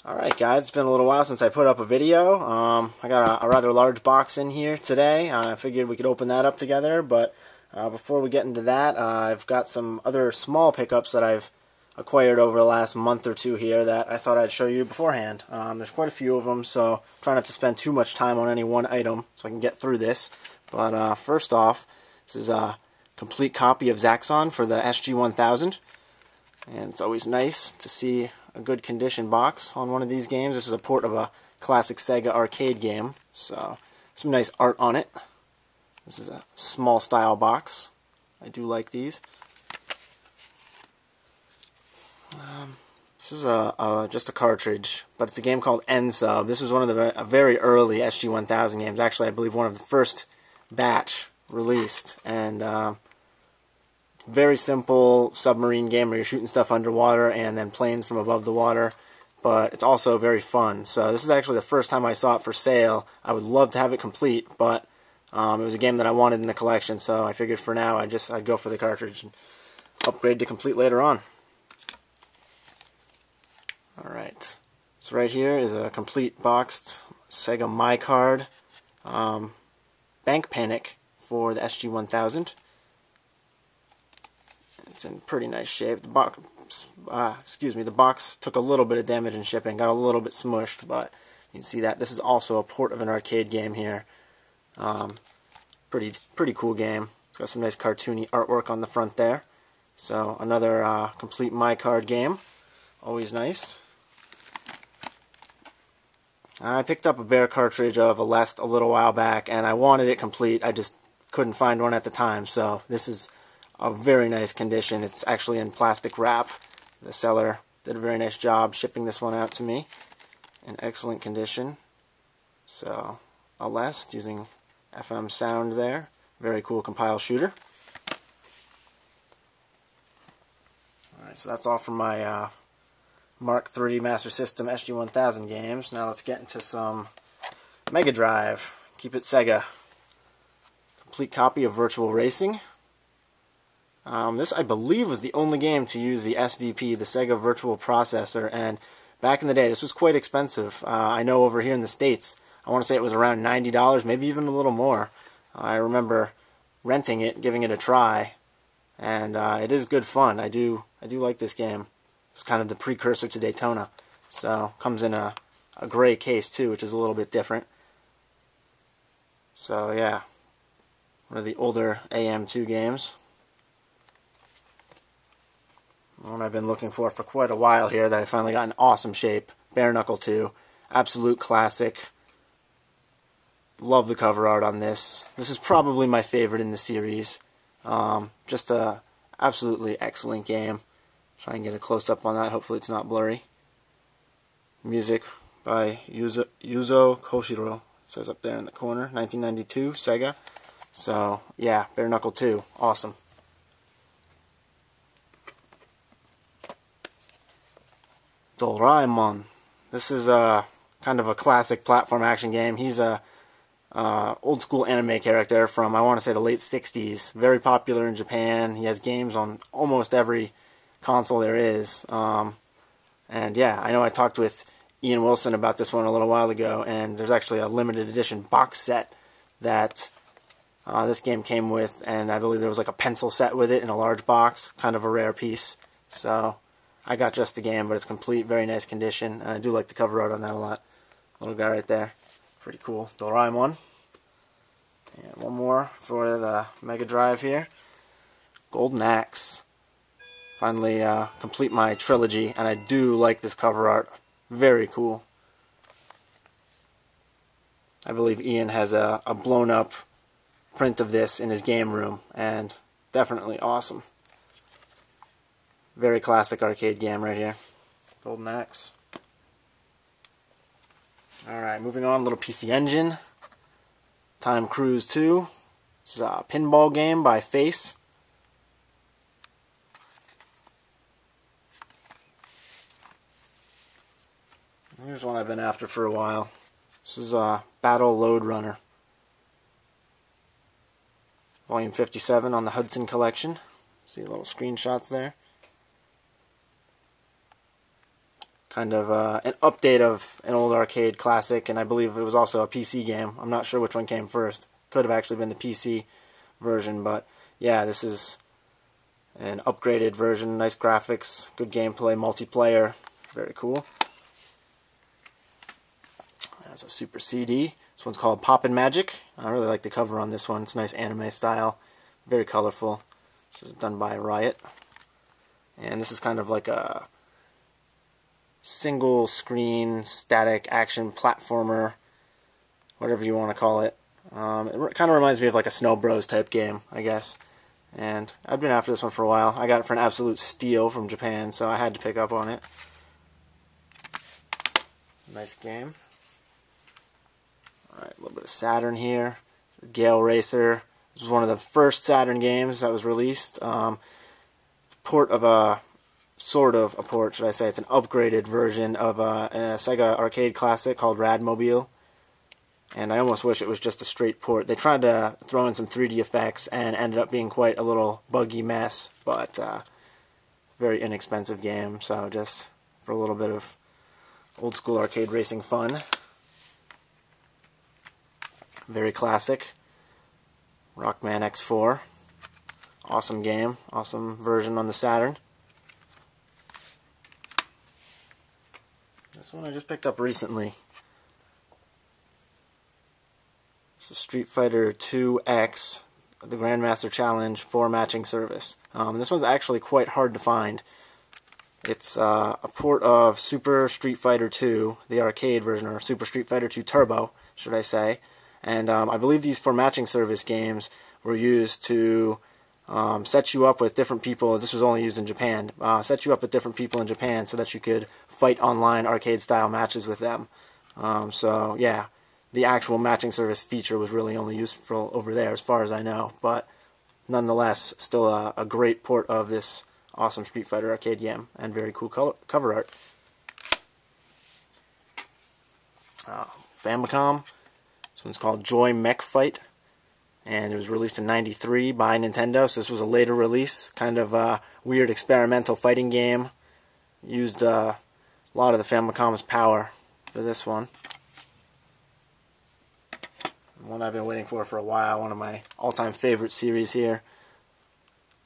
Alright guys, it's been a little while since I put up a video. I got a rather large box in here today. I figured we could open that up together, but before we get into that, I've got some other small pickups that I've acquired over the last month or two here that I thought I'd show you beforehand. There's quite a few of them, so try not to spend too much time on any one item so I can get through this. But first off, this is a complete copy of Zaxxon for the SG-1000. And it's always nice to see a good condition box on one of these games. This is a port of a classic Sega arcade game, so some nice art on it. This is a small style box. I do like these. This is just a cartridge, but it's a game called N-Sub. This was one of the very early SG-1000 games. Actually, I believe one of the first batch released, and very simple submarine game where you're shooting stuff underwater and then planes from above the water, but it's also very fun. So this is actually the first time I saw it for sale. I would love to have it complete, but it was a game that I wanted in the collection, so I figured for now I'd go for the cartridge and upgrade to complete later on. Alright, so right here is a complete boxed Sega My Card Bank Panic for the SG-1000. It's in pretty nice shape. The box took a little bit of damage in shipping, got a little bit smushed, but you can see that this is also a port of an arcade game here. Pretty cool game. It's got some nice cartoony artwork on the front there. So another complete My Card game, always nice. I picked up a bare cartridge of Aleste a little while back, and I wanted it complete. I just couldn't find one at the time, so this is a very nice condition. It's actually in plastic wrap. The seller did a very nice job shipping this one out to me in excellent condition. So, Aleste using FM sound there. Very cool compile shooter. Alright, so that's all from my Mark III Master System SG-1000 games. Now let's get into some Mega Drive. Keep it Sega. Complete copy of Virtual Racing. This, I believe, was the only game to use the SVP, the Sega Virtual Processor, and back in the day, this was quite expensive. I know over here in the States, I want to say it was around $90, maybe even a little more. I remember renting it, giving it a try, and it is good fun. I do like this game. It's kind of the precursor to Daytona, so comes in a gray case too, which is a little bit different. So yeah, one of the older AM2 games. One I've been looking for quite a while here that I finally got in awesome shape. Bare Knuckle 2. Absolute classic. Love the cover art on this. This is probably my favorite in the series. Just a absolutely excellent game. Try and get a close-up on that. Hopefully it's not blurry. Music by Yuzo Koshiro. It says up there in the corner. 1992, Sega. So, yeah, Bare Knuckle 2. Awesome. Doraemon. This is kind of a classic platform action game. He's a old school anime character from, I want to say, the late 60s. Very popular in Japan. He has games on almost every console there is. And yeah, I know I talked with Ian Wilson about this one a little while ago, and there's actually a limited edition box set that this game came with, and I believe there was like a pencil set with it in a large box. Kind of a rare piece. So I got just the game, but it's complete, very nice condition, and I do like the cover art on that a lot. Little guy right there. Pretty cool. Doraemon. And one more for the Mega Drive here. Golden Axe. Finally complete my trilogy, and I do like this cover art. Very cool. I believe Ian has a blown up print of this in his game room, and definitely awesome. Very classic arcade game right here. Golden Axe. Alright, moving on, little PC Engine. Time Cruise 2. This is a pinball game by Face. Here's one I've been after for a while. This is Battle Load Runner. Volume 57 on the Hudson Collection. See little screenshots there. kind of an update of an old arcade classic, and I believe it was also a PC game. I'm not sure which one came first. Could have actually been the PC version, but yeah, this is an upgraded version. Nice graphics, good gameplay, multiplayer, very cool. There's a Super CD. This one's called Poppin' Magic. I really like the cover on this one. It's nice anime style, very colorful. This is done by Riot, and this is kind of like a single screen static action platformer, whatever you want to call it. It kind of reminds me of like a Snow Bros type game, I guess. And I've been after this one for a while. I got it for an absolute steal from Japan, so I had to pick up on it. Nice game. Alright, a little bit of Saturn here. Gale Racer. This was one of the first Saturn games that was released. It's a port of a, sort of a port, should I say. It's an upgraded version of a Sega arcade classic called Radmobile. And I almost wish it was just a straight port. They tried to throw in some 3D effects and ended up being quite a little buggy mess, but very inexpensive game, so just for a little bit of old school arcade racing fun. Very classic. Rockman X4. Awesome game. Awesome version on the Saturn. This one I just picked up recently. This is Street Fighter 2X, the Grandmaster Challenge 4 matching service. This one's actually quite hard to find. It's a port of Super Street Fighter 2, the arcade version, or Super Street Fighter 2 Turbo, should I say. And I believe these 4 matching service games were used to set you up with different people. This was only used in Japan. Set you up with different people in Japan so that you could fight online arcade-style matches with them. So, yeah, the actual matching service feature was really only useful over there, as far as I know. But nonetheless, still a great port of this awesome Street Fighter arcade game, and very cool cover art. Famicom. This one's called Joy Mech Fight, and it was released in '93 by Nintendo, so this was a later release. Kind of a weird experimental fighting game. Used a lot of the Famicom's power for this one. One I've been waiting for a while, one of my all-time favorite series here.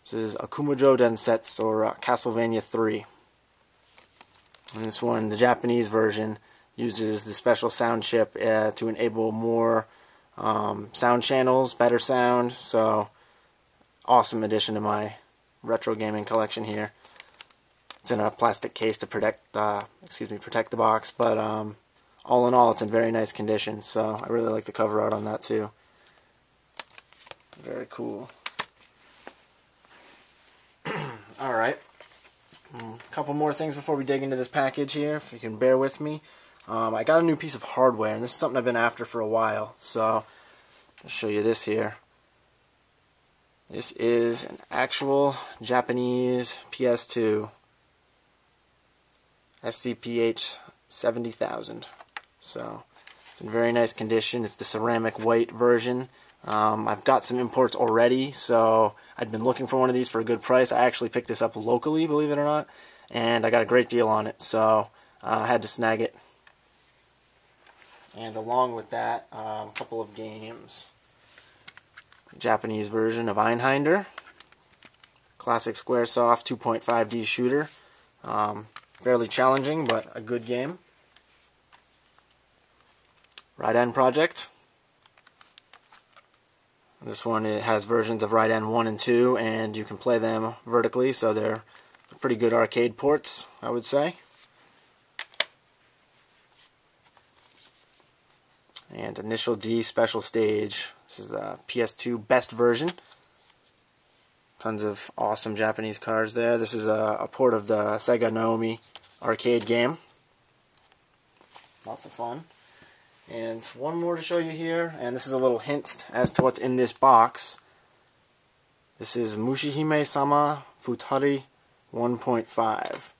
This is Akumajo Densetsu, or Castlevania 3. And this one, the Japanese version, uses the special sound chip to enable more sound channels, better sound. So, awesome addition to my retro gaming collection here. It's in a plastic case to protect the box, but all in all, it's in very nice condition. So I really like the cover art on that too. Very cool. All right. A couple more things before we dig into this package here, if you can bear with me. I got a new piece of hardware, and this is something I've been after for a while, so I'll show you this here. This is an actual Japanese PS2 SCPH 70,000. So it's in very nice condition. It's the ceramic white version. I've got some imports already, so I'd been looking for one of these for a good price. I actually picked this up locally, believe it or not, and I got a great deal on it, so I had to snag it. And along with that, a couple of games. Japanese version of Einhinder. Classic Squaresoft 2.5D shooter. Fairly challenging, but a good game. Raiden Project. This one, it has versions of Raiden 1 and 2, and you can play them vertically, so they're pretty good arcade ports, I would say. And Initial D Special Stage. This is a PS2 best version. Tons of awesome Japanese cards there. This is a port of the Sega Naomi arcade game. Lots of fun. And one more to show you here, and this is a little hint as to what's in this box. This is Mushihime-sama Futari 1.5.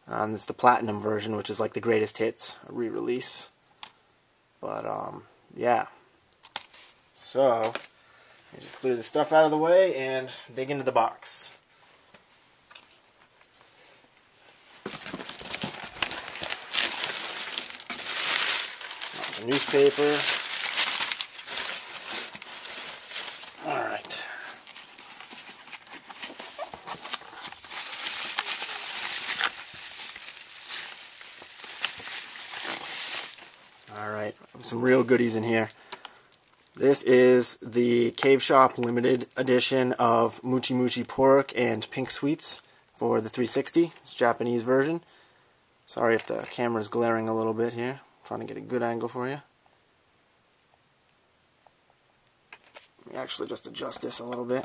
And it's the Platinum version, which is like the greatest hits re-release. But, yeah. So, let me just clear this stuff out of the way and dig into the box. a newspaper. Alright. Alright, some real goodies in here. This is the Cave Shop limited edition of Mochi Mochi Pork and Pink Sweets for the 360. It's Japanese version. Sorry if the camera's glaring a little bit here. I'm trying to get a good angle for you. Let me actually just adjust this a little bit.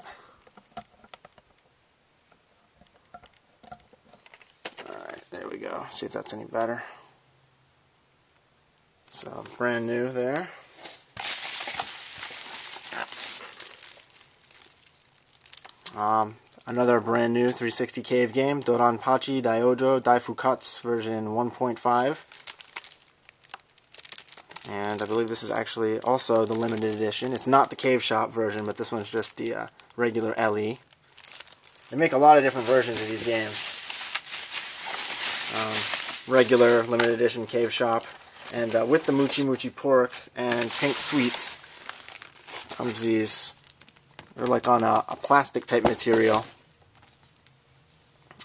Alright, there we go. See if that's any better. So, brand new there. Another brand new 360 cave game, Doranpachi Daiojo Daifukatsu version 1.5. And I believe this is actually also the limited edition. It's not the Cave Shop version, but this one's just the regular LE. They make a lot of different versions of these games. Regular, limited edition, Cave Shop. And with the Mochi Mochi Pork and Pink Sweets comes these. They're like on a plastic type material.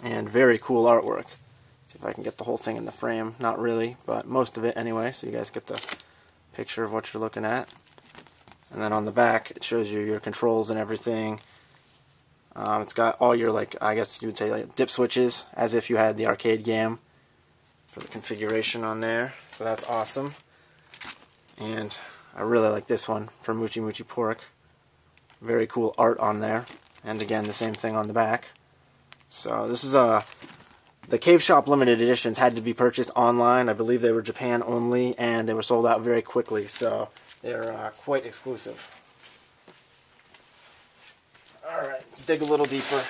And very cool artwork. See if I can get the whole thing in the frame. Not really, but most of it anyway, so you guys get the picture of what you're looking at. And then on the back, it shows you your controls and everything. It's got all your, like, I guess you would say, like, dip switches, as if you had the arcade game for the configuration on there. So that's awesome. And I really like this one for Mochi Mochi Pork. Very cool art on there. And again, the same thing on the back. So this is the Cave Shop limited editions had to be purchased online. I believe they were Japan only, and they were sold out very quickly, so they're quite exclusive. Alright, let's dig a little deeper.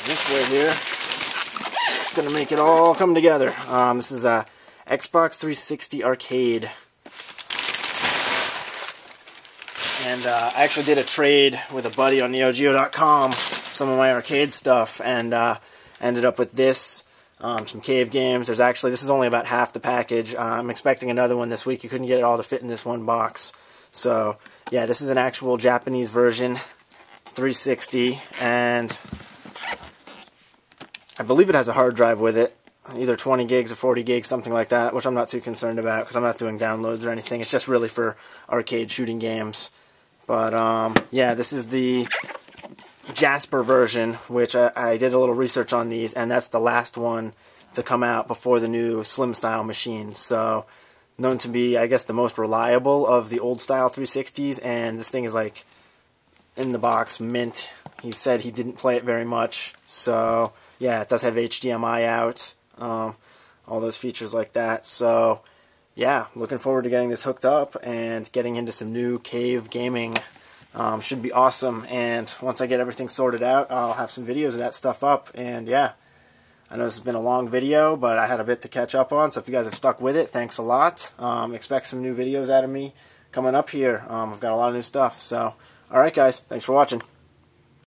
This way here, it's going to make it all come together. This is a Xbox 360 arcade. And I actually did a trade with a buddy on NeoGeo.com, some of my arcade stuff, and ended up with this, some cave games. There's actually, this is only about half the package. I'm expecting another one this week. You couldn't get it all to fit in this one box. So, yeah, this is an actual Japanese version, 360, and I believe it has a hard drive with it, either 20 gigs or 40 gigs, something like that, which I'm not too concerned about because I'm not doing downloads or anything. It's just really for arcade shooting games. But, yeah, this is the Jasper version, which I did a little research on these, and that's the last one to come out before the new Slim Style machine. So, known to be, I guess, the most reliable of the old style 360s, and this thing is, like, in the box, mint. He said he didn't play it very much, so yeah, it does have HDMI out, all those features like that. So yeah, looking forward to getting this hooked up and getting into some new cave gaming. Should be awesome. And once I get everything sorted out, I'll have some videos of that stuff up. And yeah, I know this has been a long video, but I had a bit to catch up on. So if you guys have stuck with it, thanks a lot. Expect some new videos out of me coming up here. I've got a lot of new stuff. So alright guys, thanks for watching.